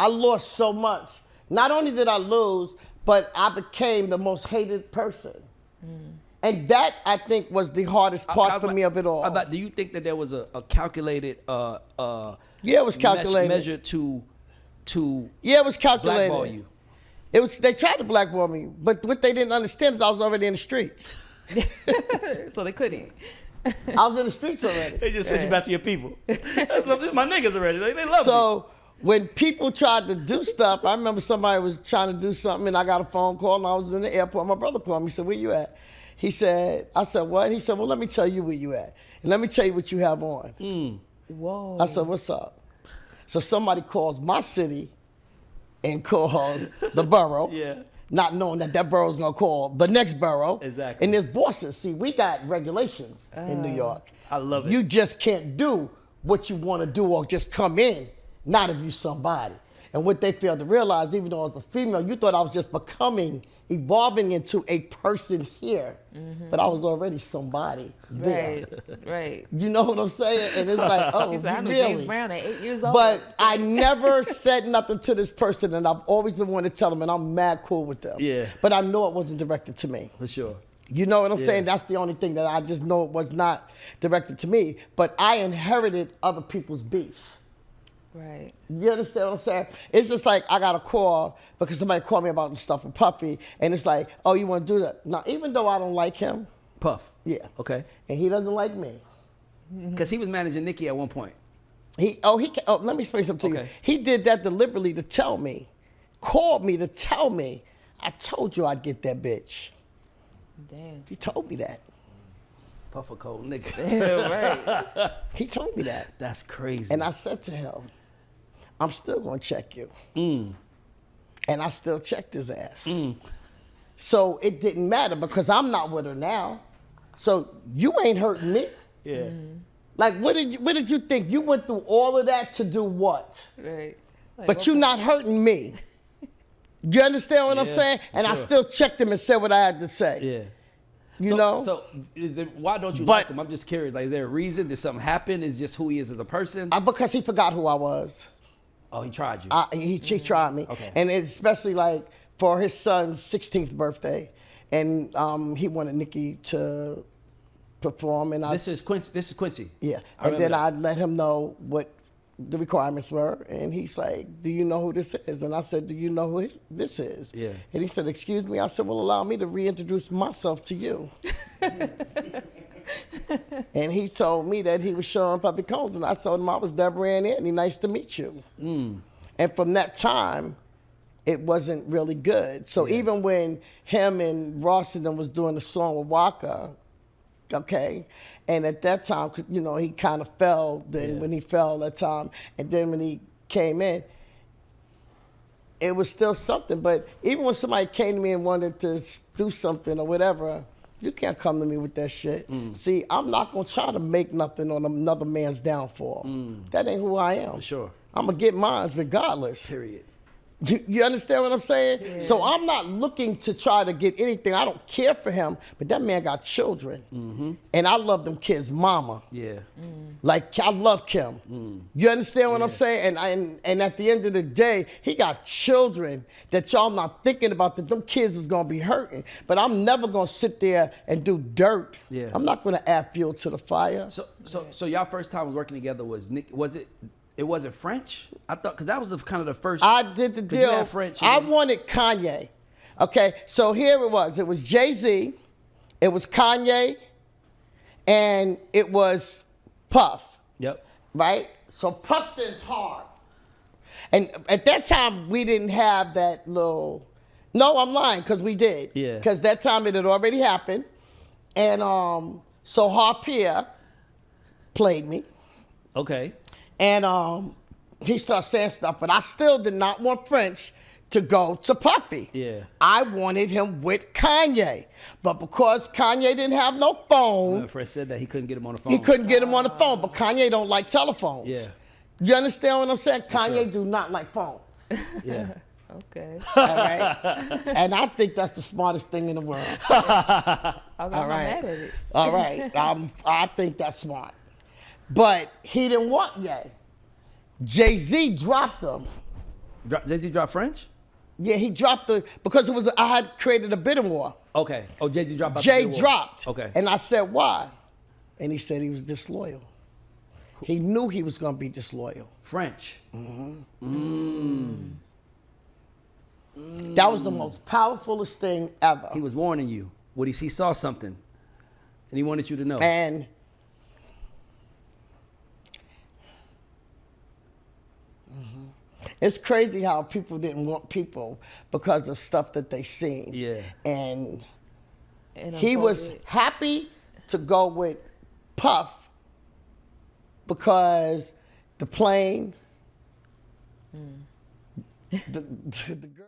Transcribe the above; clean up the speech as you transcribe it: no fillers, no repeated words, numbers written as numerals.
I lost so much. Not only did I lose, but I became the most hated person. And that, I think, was the hardest part for me of it all. Do you think that there was a calculated yeah, it was calculated. measure to yeah, it was calculated. blackball you? They tried to blackball me, but what they didn't understand is I was already in the streets. So they couldn't. I was in the streets already. They just sent you back to your people. My niggas already. They love me. So when people tried to do stuff, I remember somebody was trying to do something, and I got a phone call, and I was in the airport. My brother called me. He said, "Where you at?" He said, I said, "What?" He said, "Well, let me tell you where you at, and let me tell you what you have on." Whoa. I said, "What's up?" So somebody calls my city and calls the borough, Yeah. not knowing that borough's gonna call the next borough. Exactly. And there's bosses. See, we got regulations in New York. I love it. You just can't do what you want to do or just come in, not if you somebody. And what they failed to realize, even though I was a female, you thought I was just evolving into a person here, but I was already somebody there. Right. You know what I'm saying? And it's like, oh, She said, I knew really? James Brown at 8 years old. But I never said nothing to this person, and I've always been wanting to tell them, and I'm mad cool with them. Yeah. But I know it wasn't directed to me. For sure. You know what I'm saying? That's the only thing that I just know it was not directed to me. But I inherited other people's beefs. Right. You understand what I'm saying? It's just like I got a call because somebody called me about the stuff with Puffy, and it's like, oh, you want to do that? Now, even though I don't like him, Puff. yeah, Okay. and he doesn't like me. Because he was managing Nicki at one point. Let me explain something to you. Okay. He did that deliberately to tell me, called me to tell me, I told you I'd get that bitch. Damn. He told me that. Puff a cold nigga. Right. He told me that. That's crazy. And I said to him, I'm still gonna check you. And I still checked his ass. So it didn't matter because I'm not with her now. So you ain't hurting me. Yeah. Like, what did you think? You went through all of that to do what? Right. Like, But you're not hurting me. You understand what I'm Yeah, saying? And I sure. still checked him and said what I had to say. Yeah. You know? So why don't you like him? I'm just curious. Like, is there a reason? Did something happen? Is just who he is as a person? Because he forgot who I was. Oh, he tried you. He tried me. Okay. And especially like for his son's 16th birthday. And he wanted Nicki to perform. And This is Quincy. Yeah. And then I let him know what the requirements were. And he's like, do you know who this is? And I said, do you know who this is? Yeah. And he said, excuse me? I said, well, allow me to reintroduce myself to you. And he told me that he was showing Puppy Combs, and I told him I was Deborah Ann Antney. Nice to meet you. And from that time, it wasn't really good. So even when him and Ross and them was doing the song with Waka, okay, and at that time, you know, he kind of fell then when he fell that time, and then when he came in, it was still something. But even when somebody came to me and wanted to do something or whatever, you can't come to me with that shit. See, I'm not gonna try to make nothing on another man's downfall. That ain't who I am. For sure. I'm gonna get mine regardless. Period. You understand what I'm saying? Yeah. So I'm not looking to try to get anything. I don't care for him, but that man got children. And I love them kids' mama. Yeah. Like, I love Kim. You understand what I'm saying? And at the end of the day, he got children that y'all not thinking about, that them kids is gonna be hurting. But I'm never gonna sit there and do dirt. Yeah. I'm not gonna add fuel to the fire. So y'all first time working together it wasn't French? I thought, because that was kind of the first. I did the deal. You had French, I wanted Kanye. Okay, so here it was. It was Jay-Z, it was Kanye, and it was Puff. Yep. Right? So Puff sings hard. And at that time, we didn't have that little. No, I'm lying, because we did. Yeah. Because that time it had already happened. And so Harpier played me. Okay. And he started saying stuff, but I still did not want French to go to Puffy. Yeah. I wanted him with Kanye. But because Kanye didn't have no phone. My friend said that he couldn't get him on the phone. He couldn't get him on the phone, but Kanye don't like telephones. Yeah. You understand what I'm saying? Kanye do not like phones. Yeah. Okay. All right? And I think that's the smartest thing in the world. I'm All not right. mad at it. All right. I think that's smart. But he didn't want Ye. Jay-Z dropped him Jay-Z dropped French? Yeah, he dropped because I had created a bidding war. Okay. Oh, Jay-Z dropped. about the Jay Billboard. dropped. Okay. And I said, why? And he said he was disloyal. He knew he was going to be disloyal. French. That was the most powerfulest thing ever. He was warning you. He saw something, and he wanted you to know. And it's crazy how people didn't want people because of stuff that they seen. Yeah. And And he was unfolded. happy to go with Puff because the plane, the girl.